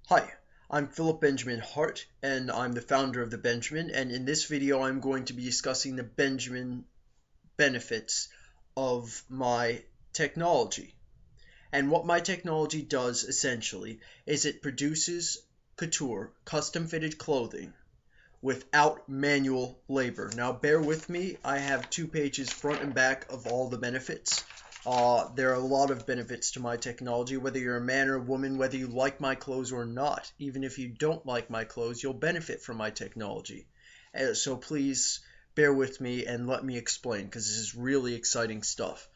Hi, I'm Philip Benjamin Hart, and I'm the founder of the Benjamin, and in this video I'm going to be discussing the Benjamin benefits of my technology. And what my technology does essentially is it produces couture, custom fitted clothing without manual labor. Now bear with me, I have 2 pages front and back of all the benefits. There are a lot of benefits to my technology, whether you're a man or a woman, whether you like my clothes or not. Even if you don't like my clothes, you'll benefit from my technology. So please bear with me and let me explain, because this is really exciting stuff.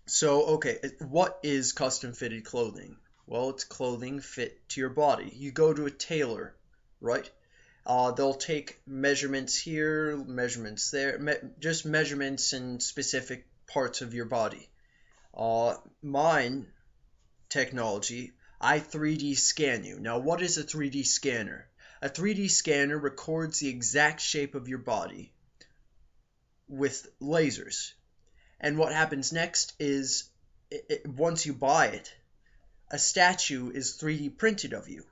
So, okay, what is custom fitted clothing? Well, it's clothing fit to your body. You go to a tailor, right? They'll take measurements here, measurements there, just measurements in specific parts of your body. Mine technology, I 3D scan you. Now, what is a 3D scanner? A 3D scanner records the exact shape of your body with lasers. And what happens next is, once you buy it, a statue is 3D printed of you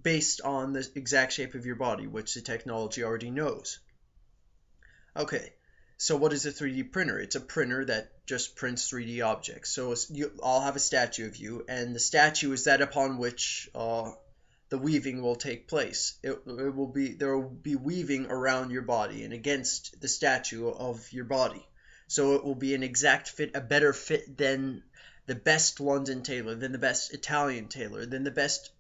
based on the exact shape of your body, which the technology already knows. Okay, so what is a 3D printer? It's a printer that just prints 3D objects. So I'll have a statue of you, and the statue is that upon which the weaving will take place. There will be weaving around your body and against the statue of your body. So it will be an exact fit, a better fit than the best London tailor, than the best Italian tailor, than the best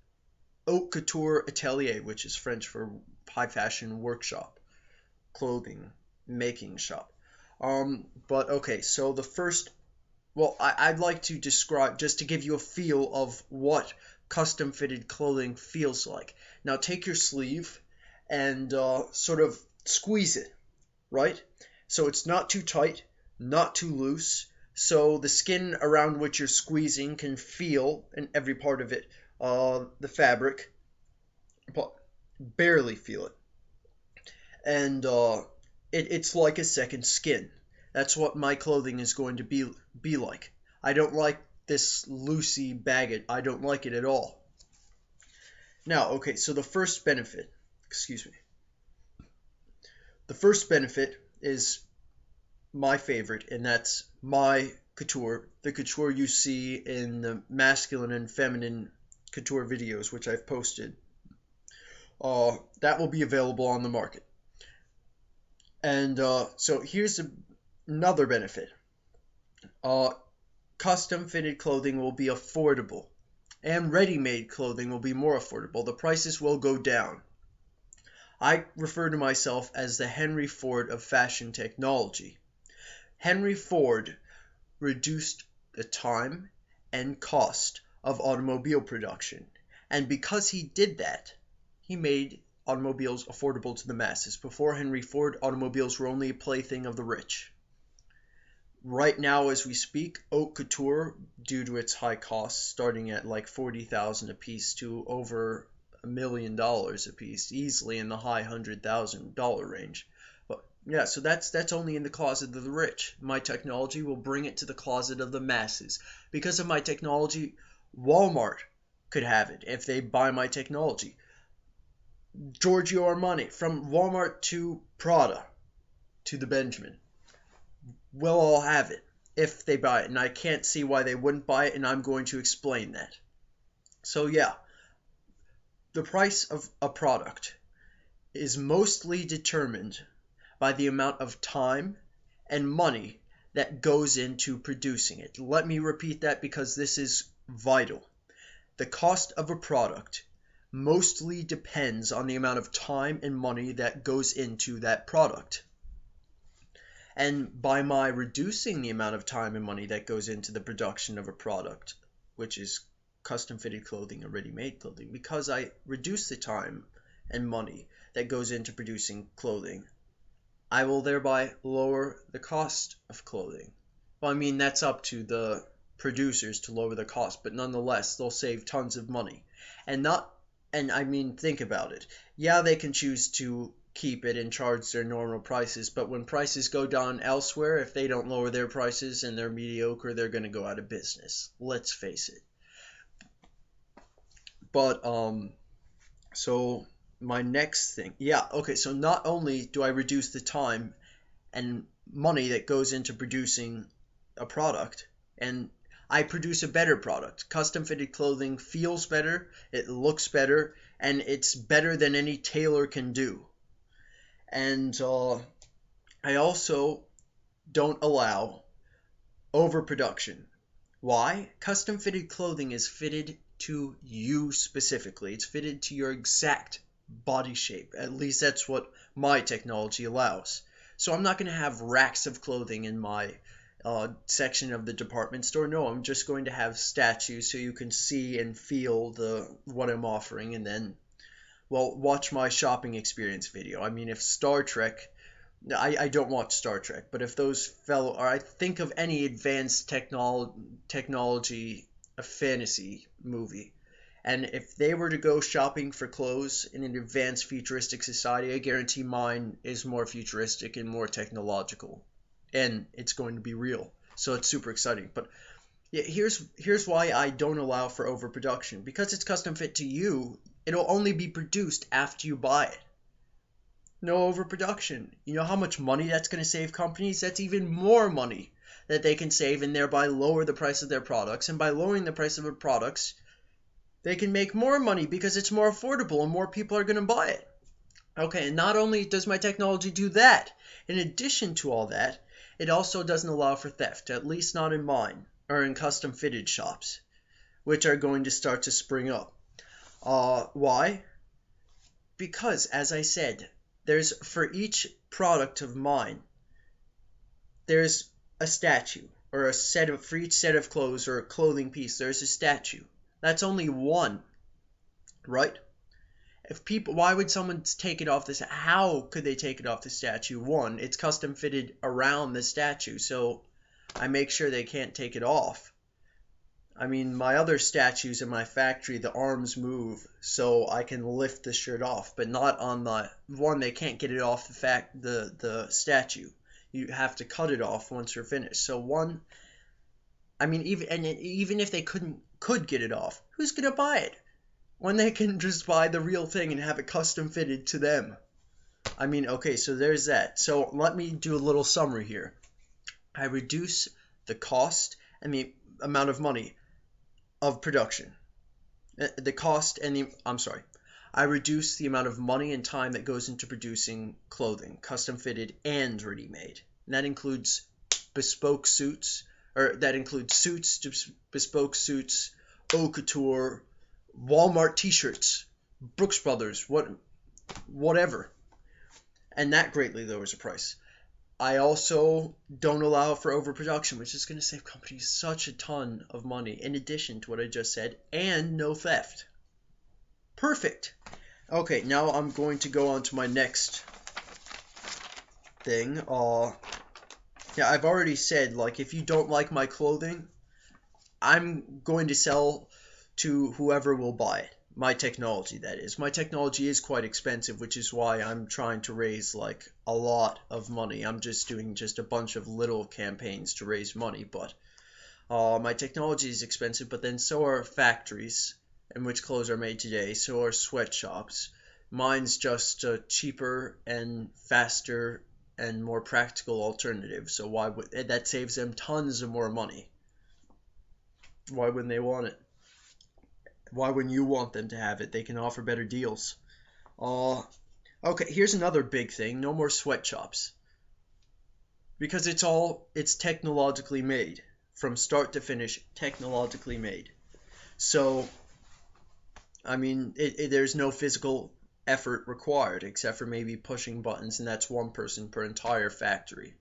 haute couture atelier, which is French for high fashion workshop, clothing making shop. But okay, so the first, well, I'd like to describe, just to give you a feel of what custom fitted clothing feels like. Now take your sleeve and sort of squeeze it, right? So it's not too tight, not too loose, so the skin around which you're squeezing can feel in every part of it, the fabric, but barely feel it. And it's like a second skin. That's what my clothing is going to be like. I don't like this loosey baggage. I don't like it at all. Now, okay, so the first benefit, excuse me. The first benefit is my favorite, and that's my couture, the couture you see in the masculine and feminine couture videos, which I've posted. That will be available on the market. And so here's another benefit. Custom fitted clothing will be affordable, and ready-made clothing will be more affordable. The prices will go down. I refer to myself as the Henry Ford of fashion technology. Henry Ford reduced the time and cost of automobile production, and because he did that, he made automobiles affordable to the masses. Before Henry Ford, automobiles were only a plaything of the rich. Right now, as we speak, haute couture, due to its high costs, starting at like $40,000 a piece to over $1 million a piece, easily in the high $100,000 range. But yeah, so that's only in the closet of the rich. My technology will bring it to the closet of the masses. Because of my technology, Walmart could have it if they buy my technology. Giorgio Armani, from Walmart to Prada to the Benjamin, will all have it if they buy it, and I can't see why they wouldn't buy it, and I'm going to explain that. So yeah, the price of a product is mostly determined by the amount of time and money that goes into producing it. Let me repeat that because this is vital. The cost of a product mostly depends on the amount of time and money that goes into that product. And by my reducing the amount of time and money that goes into the production of a product, which is custom fitted clothing or ready-made clothing, because I reduce the time and money that goes into producing clothing, I will thereby lower the cost of clothing. Well, I mean, that's up to the producers to lower the cost, but nonetheless, they'll save tons of money. And I mean, think about it. Yeah, they can choose to keep it and charge their normal prices, but when prices go down elsewhere, if they don't lower their prices and they're mediocre, they're going to go out of business. Let's face it. But so my next thing, yeah, okay, so not only do I reduce the time and money that goes into producing a product, and I produce a better product. Custom fitted clothing feels better, it looks better, and it's better than any tailor can do. And I also don't allow overproduction. Why? Custom fitted clothing is fitted to you specifically. It's fitted to your exact body shape. At least that's what my technology allows. So I'm not going to have racks of clothing in my section of the department store. No, I'm just going to have statues so you can see and feel what I'm offering, and then, well, watch my shopping experience video. I mean, if Star Trek, I don't watch Star Trek, but if those fellow, or I think of any advanced technology, a fantasy movie, and if they were to go shopping for clothes in an advanced futuristic society, I guarantee mine is more futuristic and more technological, and it's going to be real. So it's super exciting. But yeah, here's why I don't allow for overproduction. Because it's custom fit to you, it'll only be produced after you buy it. No overproduction. You know how much money that's going to save companies? That's even more money that they can save and thereby lower the price of their products. And by lowering the price of their products, they can make more money because it's more affordable and more people are going to buy it. Okay, and not only does my technology do that, in addition to all that, it also doesn't allow for theft, at least not in mine, or in custom fitted shops, which are going to start to spring up. Why? Because, as I said, for each product of mine, there's a statue, or for each set of clothes or a clothing piece, there's a statue. That's only one, right? Why would someone take it off this? How could they take it off the statue? One, it's custom fitted around the statue, so I make sure they can't take it off. I mean, my other statues in my factory, the arms move, so I can lift the shirt off, but not on the one. They can't get it off the statue. You have to cut it off once you're finished. So one, I mean, even if they could get it off, who's gonna buy it when they can just buy the real thing and have it custom fitted to them? I mean, okay, so there's that. So let me do a little summary here. I reduce the cost and the amount of money of production. I reduce the amount of money and time that goes into producing clothing, custom fitted and ready-made. And that includes bespoke suits, or that includes suits, bespoke suits, haute couture, Walmart t-shirts, Brooks Brothers, whatever. And that greatly lowers the price. I also don't allow for overproduction, which is going to save companies such a ton of money, in addition to what I just said, and no theft. Perfect. Okay, now I'm going to go on to my next thing. Yeah, I've already said, like, if you don't like my clothing, I'm going to sell to whoever will buy it. My technology, that is. My technology is quite expensive, which is why I'm trying to raise, like, a lot of money. I'm just doing a bunch of little campaigns to raise money, but my technology is expensive, but then so are factories in which clothes are made today, so are sweatshops. Mine's just a cheaper and faster and more practical alternative, so that saves them tons of more money. Why wouldn't they want it? Why wouldn't you want them to have it? They can offer better deals. Okay, here's another big thing. No more sweatshops. Because it's technologically made. From start to finish, technologically made. So, I mean, there's no physical effort required, except for maybe pushing buttons, and that's one person per entire factory.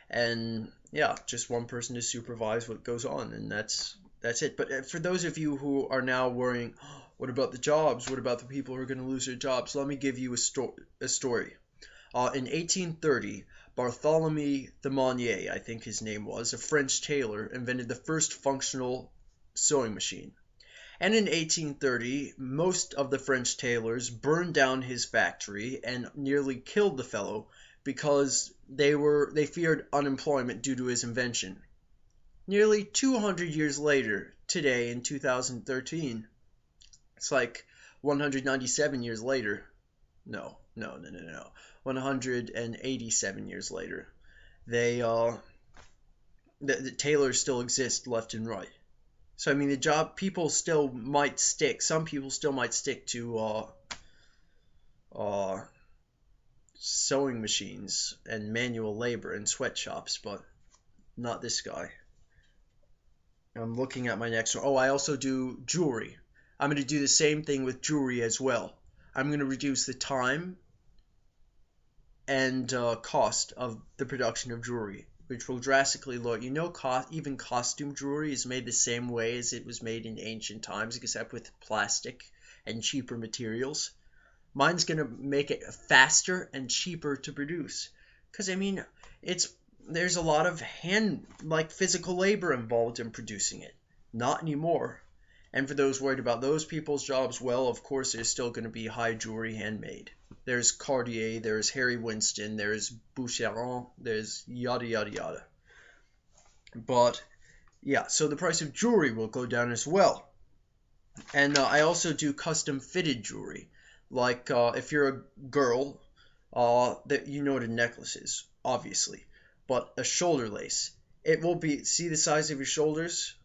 And, yeah, just one person to supervise what goes on, and that's it. But for those of you who are now worrying, oh, what about the jobs? What about the people who are going to lose their jobs? Let me give you a story. In 1830, Bartholomew de Monnier, I think his name was, a French tailor, invented the first functional sewing machine. And in 1830, most of the French tailors burned down his factory and nearly killed the fellow because they feared unemployment due to his invention. Nearly 200 years later, today in 2013, It's like 197 years later. No, no, no, no, no. 187 years later. They the tailors still exist left and right. So I mean, the job people still might stick. Some people still might stick to uh, sewing machines and manual labor in sweatshops, but not this guy. I'm looking at my next one. Oh, I also do jewelry. I'm going to do the same thing with jewelry as well. I'm going to reduce the time and cost of the production of jewelry, which will drastically lower. You know, even costume jewelry is made the same way as it was made in ancient times, except with plastic and cheaper materials. Mine's going to make it faster and cheaper to produce. Because, I mean, there's a lot of physical labor involved in producing it. Not anymore. And for those worried about those people's jobs, well, of course, there's still going to be high jewelry handmade. There's Cartier, there's Harry Winston, there's Boucheron, there's yada yada yada. But, yeah, so the price of jewelry will go down as well. And I also do custom fitted jewelry. Like, if you're a girl, that you know what a necklace is, obviously. But a shoulder lace, it will be, see the size of your shoulders?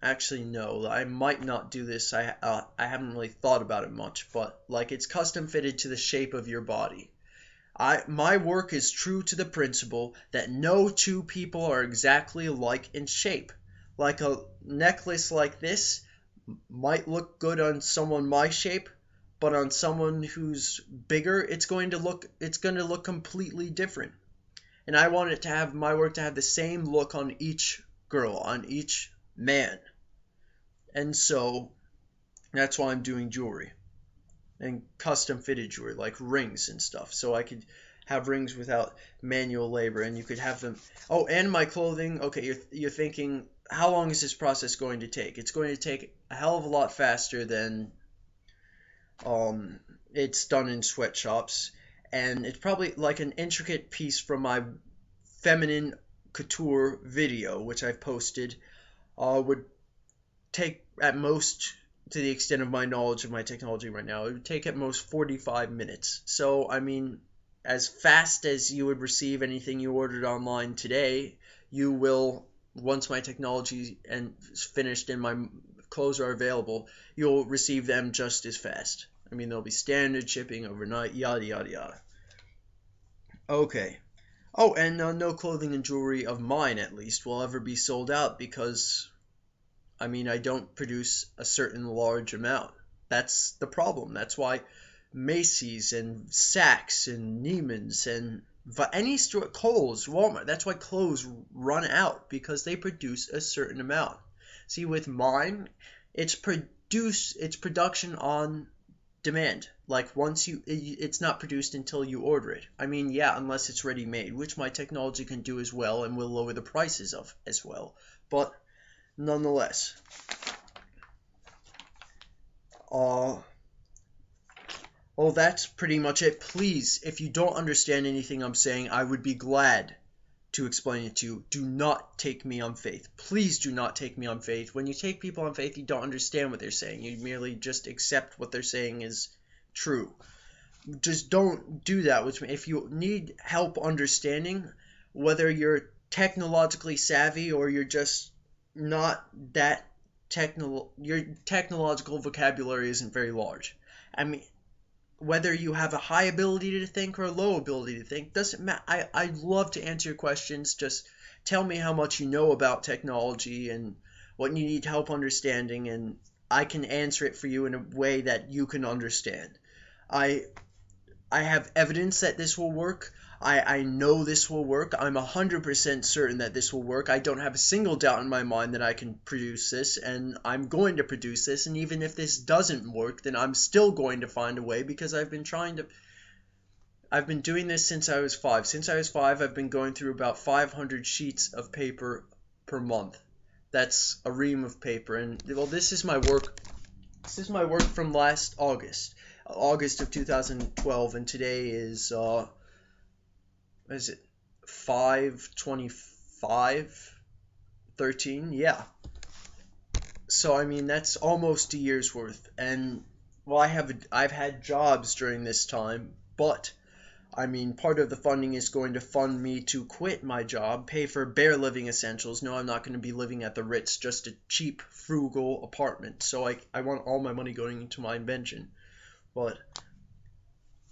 Actually, no, I might not do this. I haven't really thought about it much, but like it's custom fitted to the shape of your body. My work is true to the principle that no two people are exactly alike in shape. Like a necklace like this might look good on someone my shape, but on someone who's bigger, it's going to look completely different. And I want it to have my work to have the same look on each girl, on each man. And so that's why I'm doing jewelry and custom fitted jewelry like rings and stuff. So I could have rings without manual labor, and you could have them. Oh, and my clothing. Okay, you're thinking, how long is this process going to take? It's going to take a hell of a lot faster than it's done in sweatshops, and it's probably like an intricate piece from my feminine couture video, which I've posted, would take at most, to the extent of my knowledge of my technology right now, it would take at most 45 minutes. So, I mean, as fast as you would receive anything you ordered online today, you will, once my technology is finished and my clothes are available, you'll receive them just as fast. I mean, there'll be standard shipping overnight, yada, yada, yada. Okay. Oh, and no clothing and jewelry of mine, at least, will ever be sold out because, I mean, I don't produce a certain large amount. That's the problem. That's why Macy's and Saks and Neiman's and any store, Kohl's, Walmart, that's why clothes run out, because they produce a certain amount. See, with mine, it's production on demand. Like it's not produced until you order it. I mean, yeah, unless it's ready made, which my technology can do as well and will lower the prices of as well. But nonetheless, well, that's pretty much it. Please, if you don't understand anything I'm saying, I would be glad to explain it to you. Do not take me on faith. Please do not take me on faith. When you take people on faith, you don't understand what they're saying. You merely just accept what they're saying is true. Just don't do that with me. If you need help understanding, whether you're technologically savvy or you're just not that your technological vocabulary isn't very large. I mean, whether you have a high ability to think or a low ability to think, doesn't matter. I love to answer your questions. Just tell me how much you know about technology and what you need help understanding, and I can answer it for you in a way that you can understand. I have evidence that this will work. I know this will work. I'm 100% certain that this will work. I don't have a single doubt in my mind that I can produce this, and I'm going to produce this. And even if this doesn't work, then I'm still going to find a way, because I've been doing this since I was 5. Since I was 5, I've been going through about 500 sheets of paper per month. That's a ream of paper. And well, this is my work. This is my work from last August of 2012, and today is what is it, 5/25/13? Yeah. So I mean, that's almost a year's worth, and well, I've had jobs during this time, but I mean, part of the funding is going to fund me to quit my job, pay for bare living essentials. No, I'm not going to be living at the Ritz, just a cheap, frugal apartment. So I want all my money going into my invention. But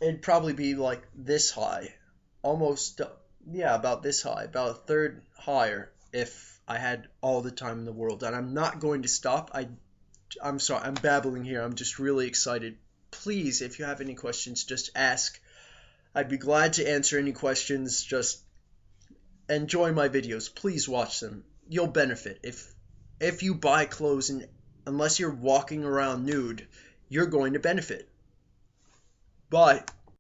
it'd probably be like this high. Almost, yeah, about this high, about a third higher if I had all the time in the world. And I'm not going to stop. I'm sorry, I'm babbling here. I'm just really excited. Please, if you have any questions, just ask. I'd be glad to answer any questions. Just enjoy my videos. Please watch them. You'll benefit. If you buy clothes and unless you're walking around nude, you're going to benefit. Bye.